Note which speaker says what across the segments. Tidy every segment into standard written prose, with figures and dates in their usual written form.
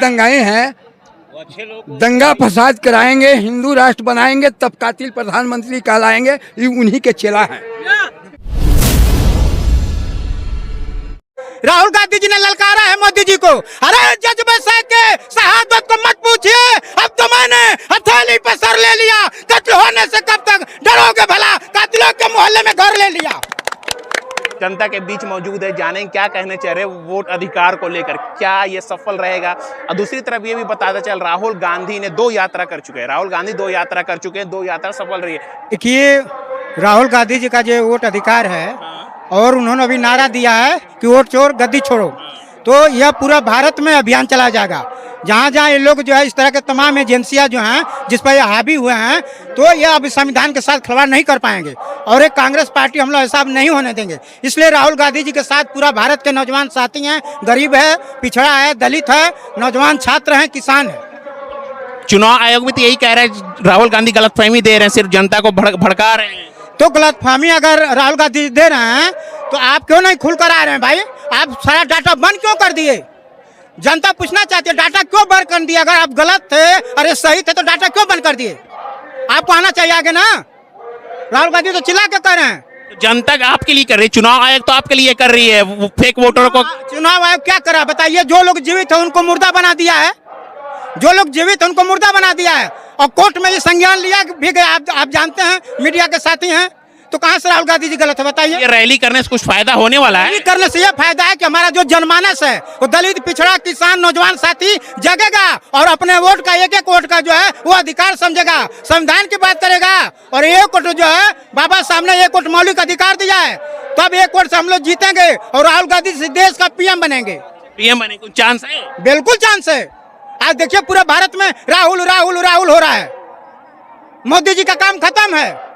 Speaker 1: दंगाएं हैं, दंगा फसाद कराएंगे, हिंदू राष्ट्र बनाएंगे, तब कातिल प्रधानमंत्री कहलाएंगे। ये उन्हीं के चेला हैं।
Speaker 2: राहुल गांधी जी ने ललकारा है मोदी जी को, अरे जज बसा के शहादत को मत पूछिए, अब तो मैंने हथेली पे सर ले लिया, कत्ल होने से कब तक डरोगे भला, कातिलों के मोहल्ले में घर ले लिया।
Speaker 3: जनता के बीच मौजूद है, जानें क्या कहने चाह रहे वोट अधिकार को लेकर, क्या ये सफल रहेगा। और दूसरी तरफ ये भी बताता चल, राहुल गांधी ने 2 यात्रा कर चुके हैं, राहुल गांधी 2 यात्रा कर चुके हैं, 2 यात्रा सफल रही है।
Speaker 2: देखिए, राहुल गांधी जी का जो वोट अधिकार है और उन्होंने अभी नारा दिया है कि वोट चोर गद्दी छोड़ो, तो यह पूरा भारत में अभियान चला जाएगा। जहाँ जहाँ ये लोग जो है इस तरह के तमाम एजेंसियां जो हैं जिस पर ये हावी हुए हैं, तो ये अब संविधान के साथ खिलवाड़ नहीं कर पाएंगे और एक कांग्रेस पार्टी हम लोग ऐसा नहीं होने देंगे। इसलिए राहुल गांधी जी के साथ पूरा भारत के नौजवान साथी हैं, गरीब है, पिछड़ा है, दलित है, नौजवान छात्र हैं, किसान है।
Speaker 3: चुनाव आयोग भी तो यही कह रहा है, राहुल गांधी गलतफहमी दे रहे हैं, सिर्फ जनता को भड़का रहे हैं।
Speaker 2: तो गलतफहमी अगर राहुल गांधी दे रहे हैं तो आप क्यों नहीं खुलकर आ रहे हैं भाई? आप सारा डाटा बंद क्यों कर दिए? जनता पूछना चाहती है, डाटा क्यों बंद कर दिए? अगर आप गलत थे, अरे सही थे, तो डाटा क्यों बंद कर दिए? आपको आना चाहिए आगे ना। राहुल गांधी तो चिल्ला के कर रहे हैं।
Speaker 3: जनता आपके लिए कर रही है, चुनाव आयोग तो आपके लिए कर रही है, वो फेक वोटरों को।
Speaker 2: चुनाव आयोग क्या करा बताइए? जो लोग जीवित है उनको मुर्दा बना दिया है, जो लोग जीवित है उनको मुर्दा बना दिया है, और कोर्ट में ये संज्ञान लिया भी गया। आप जानते हैं, मीडिया के साथी हैं, तो कहाँ से राहुल गांधी जी गलत है बताइए?
Speaker 3: ये रैली करने से कुछ फायदा होने वाला है?
Speaker 2: रैली करने से ये फायदा है कि हमारा जो जनमानस है वो दलित, पिछड़ा, किसान, नौजवान साथी जगेगा और अपने वोट का, एक एक वोट का जो है वो अधिकार समझेगा, संविधान की बात करेगा। और एक वोट जो है, बाबा साहब ने एक वोट मौलिक अधिकार दिया है, तो अब एक वोट से हम लोग जीतेंगे और राहुल गांधी से देश का पीएम बनेंगे।
Speaker 3: पीएम बने कुछ चांस है?
Speaker 2: बिल्कुल चांस है। आज देखिए पूरे भारत में राहुल राहुल राहुल हो रहा है, मोदी जी का काम खत्म है।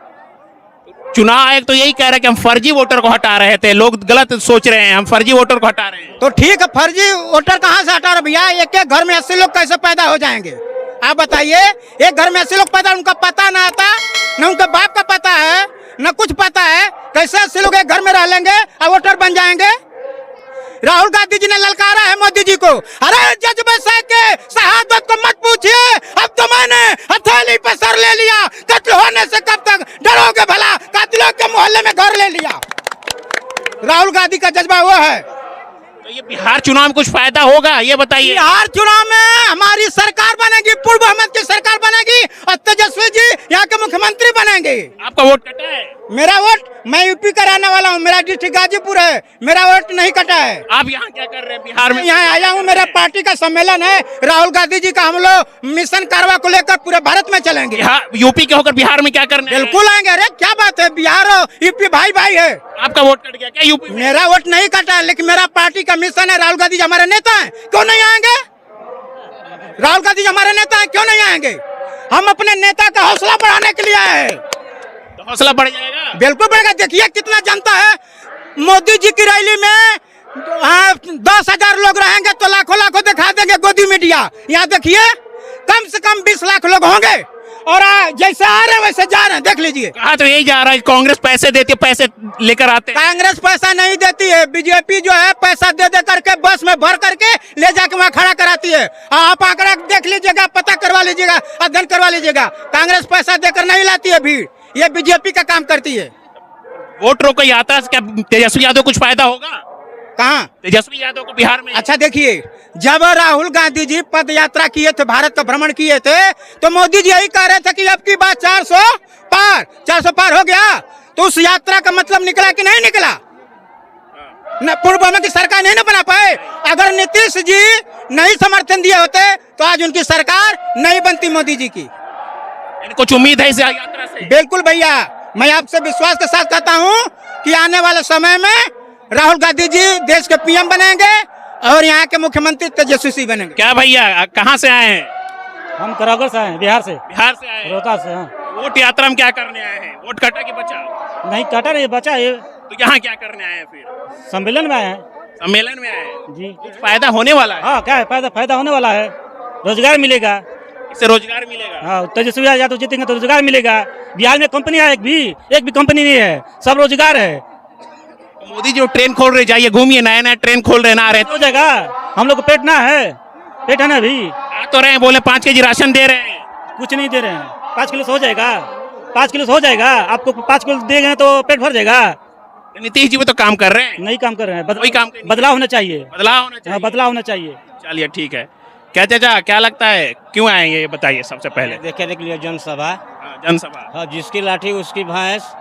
Speaker 3: चुनाव आयोग तो यही कह रहा है कि हम फर्जी वोटर को हटा रहे थे, लोग गलत सोच रहे हैं, हम फर्जी वोटर को हटा रहे हैं।
Speaker 2: तो ठीक है, फर्जी वोटर कहाँ से हटा रहे भैया? एक एक घर में 80 लोग कैसे पैदा हो जाएंगे? आप बताइए, एक घर में 80 लोग पैदा, उनका पता ना आता, न उनके बाप का पता है, न कुछ पता है, कैसे 80 लोग एक घर में रह लेंगे और वोटर बन जाएंगे? राहुल गांधी जी ने ललकारा है मोदी जी को, अरे जज बसा के शहादत को मत पूछिए, अब तो मैंने हथेली पे सर ले लिया, कत्ल होने से कब तक डरोगे भला, कातिलों के मोहल्ले में घर ले लिया। राहुल गांधी का जज्बा वो है।
Speaker 3: तो ये बिहार चुनाव में कुछ फायदा होगा, ये बताइए।
Speaker 2: बिहार चुनाव में हमारी सरकार बनेगी, पूर्व अहमद की सरकार बनेगी और तेजस्वी जी यहाँ के मुख्यमंत्री बनेंगे।
Speaker 3: आपका वोट कटा है?
Speaker 2: मेरा वोट, मैं यूपी का रहने वाला हूँ, मेरा डिस्ट्रिक्ट गाजीपुर है, मेरा वोट नहीं कटा है।
Speaker 3: आप यहाँ क्या कर रहे हैं बिहार में?
Speaker 2: यहाँ आया हूँ, मेरा पार्टी का सम्मेलन है, राहुल गांधी जी का हम लोग मिशन कारवा को लेकर पूरे भारत में चलेंगे।
Speaker 3: यूपी के होकर बिहार में क्या करना है?
Speaker 2: बिल्कुल आएंगे। अरे क्या बात है, बिहार और यूपी भाई भाई है।
Speaker 3: आपका वोट कट गया क्या यूपी में?
Speaker 2: मेरा वोट नहीं कटा है, लेकिन मेरा पार्टी का मिशन है, राहुल गांधी जी हमारे नेता हैं, क्यों नहीं आएंगे? राहुल गांधी जी हमारे नेता हैं, क्यों नहीं आएंगे? हम अपने नेता का हौसला बढ़ाने के लिए आए हैं।
Speaker 3: तो हौसला बढ़ जाएगा?
Speaker 2: बिल्कुल बढ़ेगा। देखिए कितना जनता है, मोदी जी की रैली में 10,000 लोग रहेंगे तो लाखों लाखों दिखा देंगे गोदी मीडिया। यहाँ देखिए कम से कम 20 लाख लोग होंगे और जैसे आ रहे हैं वैसे जा रहे हैं, देख लीजिए।
Speaker 3: कहा तो यही जा रहा है, कांग्रेस पैसे देती है, पैसे लेकर आते हैं।
Speaker 2: कांग्रेस पैसा नहीं देती है, बीजेपी जो है पैसा दे दे करके बस में भर करके ले जाके वहाँ खड़ा कराती है। आप आंकड़ा देख लीजिएगा, पता करवा लीजिएगा, अध्ययन करवा लीजिएगा। कांग्रेस पैसा देकर नहीं लाती है भीड़, ये बीजेपी का काम करती है।
Speaker 3: वोट रोको यात्रा से क्या तेजस्वी यादव कुछ फायदा होगा?
Speaker 2: कहाँ
Speaker 3: तेजस्वी यादव को बिहार में?
Speaker 2: अच्छा देखिए, जब राहुल गांधी जी पद यात्रा किए थे, भारत का भ्रमण किए थे, तो मोदी जी यही कह रहे थे कि अब की बात 400 पार हो गया। तो उस यात्रा का मतलब निकला कि नहीं निकला? न पूर्व में की सरकार नहीं न बना पाए। अगर नीतीश जी नहीं समर्थन दिए होते तो आज उनकी सरकार नहीं बनती मोदी जी की।
Speaker 3: कुछ उम्मीद है इस यात्रा से?
Speaker 2: बिल्कुल भैया, मैं आपसे विश्वास के साथ कहता हूँ कि आने वाले समय में राहुल गांधी जी देश के पीएम बनेंगे और यहाँ के मुख्यमंत्री तेजस्वी बनेंगे।
Speaker 3: क्या भैया, कहाँ से आए हैं?
Speaker 4: हम करागढ़ से आए, बिहार से।
Speaker 3: बिहार से आए?
Speaker 4: रोहतास से। हाँ।
Speaker 3: वोट यात्रा में क्या करने आए हैं? वोट कटा कि बचा?
Speaker 4: नहीं कटा नहीं, बचा ये।
Speaker 3: तो यहाँ क्या करने आए हैं फिर?
Speaker 4: सम्मेलन में आए हैं।
Speaker 3: सम्मेलन में आए हैं
Speaker 4: जी।
Speaker 3: कुछ फायदा होने वाला है?
Speaker 4: हाँ, क्या है फायदा होने वाला है, रोजगार मिलेगा,
Speaker 3: इससे रोजगार मिलेगा।
Speaker 4: हाँ, तेजस्वी यादव जीतेंगे तो रोजगार मिलेगा। बिहार में कंपनी है, एक भी कंपनी नहीं है, सब रोजगार है।
Speaker 3: मोदी जो ट्रेन खोल रहे, जाइए घूमिए, नया नया ट्रेन खोल रहे, ना आ रहे
Speaker 4: हो जाएगा। हम लोग को पेट ना है, पेट है ना अभी,
Speaker 3: आ तो रहे हैं, बोले 5 केजी राशन दे रहे हैं।
Speaker 4: कुछ नहीं दे रहे हैं। 5 किलो से हो जाएगा, 5 किलो से हो जाएगा। आपको 5 किलो देंगे तो पेट भर जाएगा।
Speaker 3: नीतीश जी भी तो काम कर रहे हैं।
Speaker 4: नहीं काम कर रहे हैं।
Speaker 3: कोई काम नहीं।
Speaker 4: बदलाव होना चाहिए।
Speaker 3: बदलाव होना चाहिए।
Speaker 4: हाँ, बदलाव होना चाहिए।
Speaker 3: चलिए ठीक है। क्या चाचा क्या लगता है क्यों आएंगे ये बताइए सबसे पहले।
Speaker 5: देखने के लिए जनसभा।
Speaker 3: हाँ, जनसभा।
Speaker 5: हाँ, जिसकी लाठी उसकी भैंस।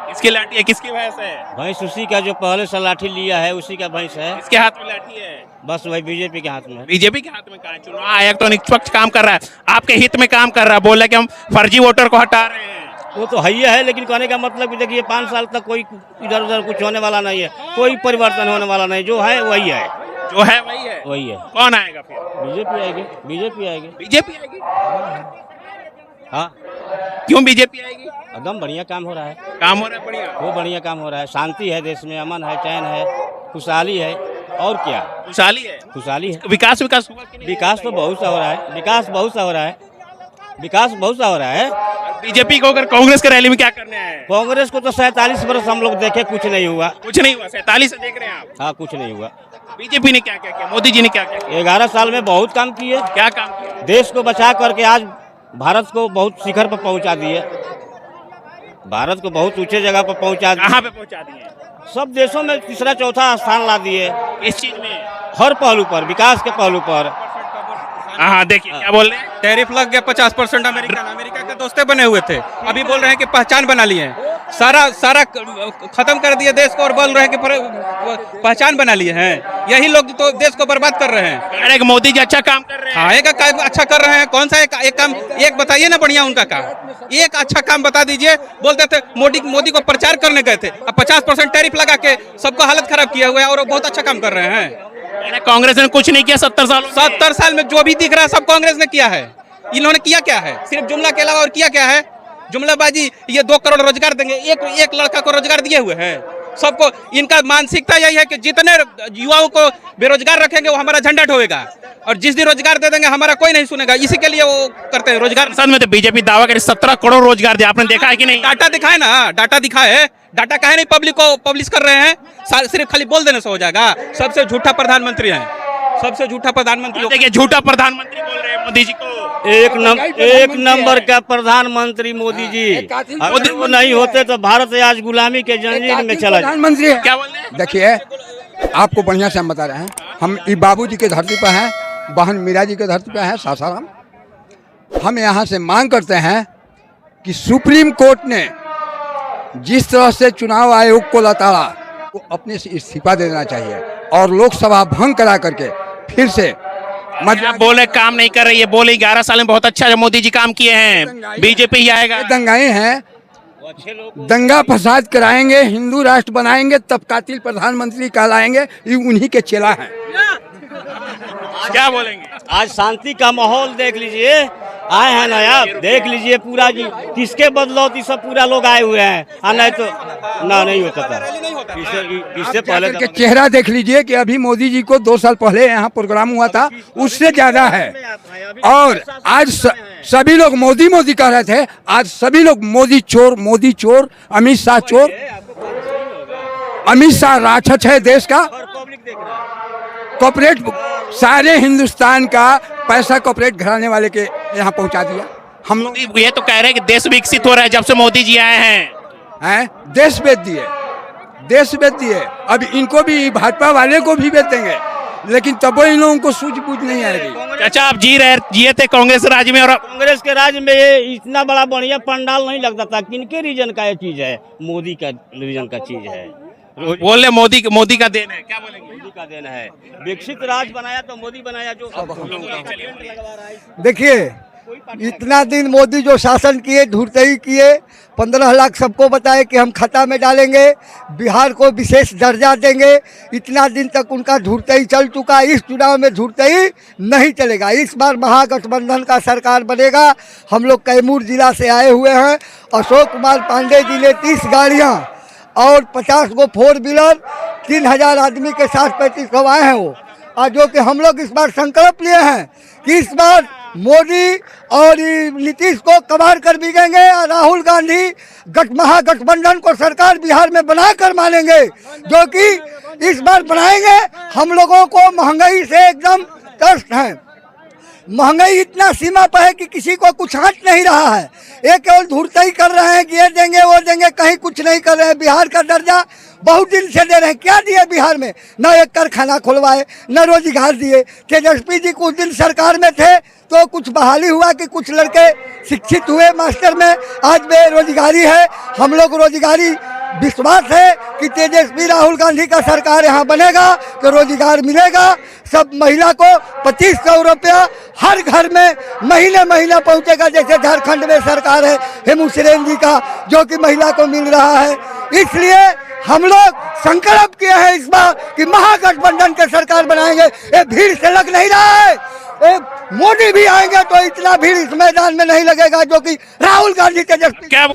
Speaker 3: किसकी लाठी है, किसकी भैंस है?
Speaker 5: भैंस उसी का जो पहले से लाठी लिया है उसी का भैंस है।
Speaker 3: किसके हाथ में लाठी है?
Speaker 5: बस वही बीजेपी के हाथ में है।
Speaker 3: बीजेपी के हाथ में कहा है। चुनाव आयोग तो निष्पक्ष काम कर रहा है, आपके हित में काम कर रहा है, बोल रहा है कि हम फर्जी वोटर को हटा रहे हैं।
Speaker 5: वो तो है ही है, लेकिन कहने का मतलब कि देखिए 5 साल तक कोई इधर उधर कुछ होने वाला नहीं है, कोई परिवर्तन होने वाला नहीं, जो है वही है।
Speaker 3: जो है वही है।
Speaker 5: वही है।
Speaker 3: कौन आएगा फिर?
Speaker 5: बीजेपी आएगी। बीजेपी आएगी।
Speaker 3: बीजेपी आएगी।
Speaker 5: हाँ,
Speaker 3: क्यों बीजेपी आएगी?
Speaker 5: एकदम बढ़िया काम हो रहा है।
Speaker 3: काम हो रहा है बढ़िया।
Speaker 5: वो बढ़िया काम हो रहा है। शांति है देश में, अमन है, चैन है, खुशहाली है। और क्या
Speaker 3: खुशहाली है?
Speaker 5: खुशहाली है।
Speaker 3: विकास विकास हुआ कि नहीं?
Speaker 5: विकास तो बहुत सा हो रहा है। विकास बहुत सा हो रहा है। विकास बहुत सा हो रहा है।
Speaker 3: बीजेपी को अगर कांग्रेस के रैली में क्या करने आए हैं?
Speaker 5: कांग्रेस को तो 47 वर्ष हम लोग देखे, कुछ नहीं हुआ।
Speaker 3: कुछ नहीं हुआ। 47 से देख रहे हैं आप।
Speaker 5: हाँ, कुछ नहीं हुआ।
Speaker 3: बीजेपी ने क्या क्या किया, मोदी जी ने क्या क्या किया?
Speaker 5: 11 साल में बहुत काम किए।
Speaker 3: क्या काम किया?
Speaker 5: देश को बचा करके आज भारत को बहुत शिखर पर पहुंचा दिए। भारत को बहुत ऊंचे जगह पर पहुंचा दिए।
Speaker 3: कहाँ पे पहुंचा दिए?
Speaker 5: सब देशों में तीसरा चौथा स्थान ला दिए।
Speaker 3: इस चीज में
Speaker 5: हर पहलू पर, विकास के पहलू पर।
Speaker 3: हाँ देखिए क्या बोल रहे हैं।
Speaker 6: टैरिफ लग गया 50%। अमेरिका के दोस्ते बने हुए थे, अभी बोल रहे हैं कि पहचान बना लिए हैं। सारा खत्म कर दिए देश को और बोल रहे हैं कि पहचान बना लिए हैं। यही लोग तो देश को बर्बाद कर रहे हैं।
Speaker 3: अरे मोदी जी अच्छा काम कर रहे हैं।
Speaker 6: हाँ, एक अच्छा कर रहे हैं। कौन सा एक काम एक बताइए ना बढ़िया उनका काम। एक अच्छा काम बता दीजिए। बोलते थे मोदी को प्रचार करने गए थे, अब 50% टैरिफ लगा के सबको हालत खराब किया हुआ है, और वो बहुत अच्छा काम कर रहे हैं।
Speaker 3: कांग्रेस ने कुछ नहीं किया 70
Speaker 6: साल में। जो भी दिख रहा है सब कांग्रेस ने किया है। इन्होंने किया क्या है? सिर्फ जुमला के अलावा और किया क्या है? जुमलाबाजी। ये 2 करोड़ रोजगार देंगे, एक लड़का को रोजगार दिए हुए हैं सबको। इनका मानसिकता यही है कि जितने युवाओं को बेरोजगार रखेंगे वो हमारा झंडा ढोएगा, और जिस दिन रोजगार दे देंगे हमारा कोई नहीं सुनेगा। इसी के लिए वो करते हैं रोजगार।
Speaker 3: संसद में तो बीजेपी दावा करे 17 करोड़ रोजगार दिया, आपने देखा है कि नहीं?
Speaker 6: डाटा दिखाए ना, डाटा दिखाए। डाटा काहे नहीं पब्लिक को पब्लिश कर रहे हैं? सिर्फ खाली बोल देने से हो जाएगा? सबसे झूठा प्रधानमंत्री है, सबसे झूठा प्रधानमंत्री।
Speaker 3: देखिए झूठा प्रधानमंत्री बोल रहे हैं मोदी जी को।
Speaker 5: एक नंबर का प्रधानमंत्री मोदी जी। अगर वो नहीं होते तो भारत आज गुलामी के जंजीर में चला जाता।
Speaker 1: प्रधानमंत्री है।
Speaker 3: क्या बोल रहे हैं?
Speaker 1: देखिए, आपको बढ़िया से हम बता रहे हैं। हम बाबू जी के धरती पर हैं, बहन मीरा जी के धरती पर हैं, सासाराम। हम यहाँ से मांग करते हैं कि सुप्रीम कोर्ट ने जिस तरह से चुनाव आयोग को लताड़ा, वो अपने से इस्तीफा दे देना चाहिए और लोकसभा भंग करा करके फिर से
Speaker 3: आप बोले काम नहीं कर रही है, बोले 11 साल में बहुत अच्छा मोदी जी काम किए हैं, बीजेपी ही आएगा।
Speaker 1: दंगाई हैं, दंगा फसाद कराएंगे, हिंदू राष्ट्र बनाएंगे, तब कातिल प्रधानमंत्री कहलाएंगे। ये उन्हीं के चेला हैं।
Speaker 3: क्या बोलेंगे?
Speaker 5: आज शांति का माहौल देख लीजिए, आए हैं ना आप, देख लीजिए पूरा जी, किसके बदलौती सब पूरा लोग आए हुए हैं। नहीं तो ना नहीं होता था। इससे पहले
Speaker 1: के चेहरा देख लीजिए कि अभी मोदी जी को 2 साल पहले यहाँ प्रोग्राम हुआ था, उससे ज्यादा है। और आज सभी लोग मोदी मोदी कह रहे थे, आज सभी लोग मोदी चोर, अमित शाह चोर। अमित शाह राक्षस है देश का। कॉर्पोरेट सारे हिंदुस्तान का पैसा कॉर्पोरेट घराने वाले के यहाँ पहुँचा दिया। हम लोग
Speaker 3: ये तो कह रहे हैं कि देश विकसित हो रहा है जब से मोदी जी आए हैं।
Speaker 1: देश बेच दिए। अब इनको भी, भाजपा वाले को भी बेच देंगे, लेकिन तब इन लोगों को सूझबूझ नहीं आएगी।
Speaker 3: अच्छा, आप जिए थे कांग्रेस राज में, और
Speaker 5: कांग्रेस के राज में ये इतना बड़ा बढ़िया पंडाल नहीं लगता था। किनके रीजन का ये चीज है? मोदी का रीजन का चीज है।
Speaker 3: बोले मोदी का देन है। क्या बोलेंगे?
Speaker 5: मोदी का देन है। विकसित राज बनाया तो मोदी बनाया। जो
Speaker 7: देखिए, इतना दिन मोदी जो शासन किए, धूर्तई किए, 15 लाख सबको बताए कि हम खाता में डालेंगे, बिहार को विशेष दर्जा देंगे। इतना दिन तक उनका धूर्तई चल चुका। इस चुनाव में धूर्तई नहीं चलेगा। इस बार महागठबंधन का सरकार बनेगा। हम लोग कैमूर जिला से आए हुए हैं। अशोक कुमार पांडे जी ने 30 गाड़ियाँ और 50 गो 4 व्हीलर, 3000 आदमी के साथ 35 आए हैं वो। और जो कि हम लोग इस बार संकल्प लिए हैं कि इस बार मोदी और नीतीश को कबाड़ कर बिकेंगे, और राहुल गांधी महागठबंधन को सरकार बिहार में बनाकर मानेंगे, जो कि इस बार बनाएंगे। हम लोगों को महंगाई से एकदम त्रस्त हैं। महंगाई इतना सीमा पर है कि किसी को कुछ हट नहीं रहा है। ये केवल धूर्तई कर रहे हैं कि ये देंगे वो देंगे, कहीं कुछ नहीं कर रहे हैं। बिहार का दर्जा बहुत दिन से दे रहे हैं, क्या दिए बिहार में? न एक कारखाना खुलवाए, न रोजगार दिए। तेजस्वी जी कुछ दिन सरकार में थे तो कुछ बहाली हुआ कि कुछ लड़के शिक्षित हुए मास्टर में, आज बेरोजगारी है। हम लोग रोजगारी विश्वास है कि तेजस्वी राहुल गांधी का सरकार यहाँ बनेगा तो रोजगार मिलेगा। सब महिला को 2500 रुपया हर घर में महीने महीना पहुँचेगा, जैसे झारखंड में सरकार है हेमंत सोरेन जी का, जो कि महिला को मिल रहा है। इसलिए हम लोग संकल्प किए हैं इस बार कि महागठबंधन के सरकार बनाएंगे। ये भीड़ से लग नहीं रहा है, मोदी भी आएंगे तो इतना भीड़ इस मैदान में नहीं लगेगा जो कि राहुल गांधी तेजस्वी।
Speaker 3: क्या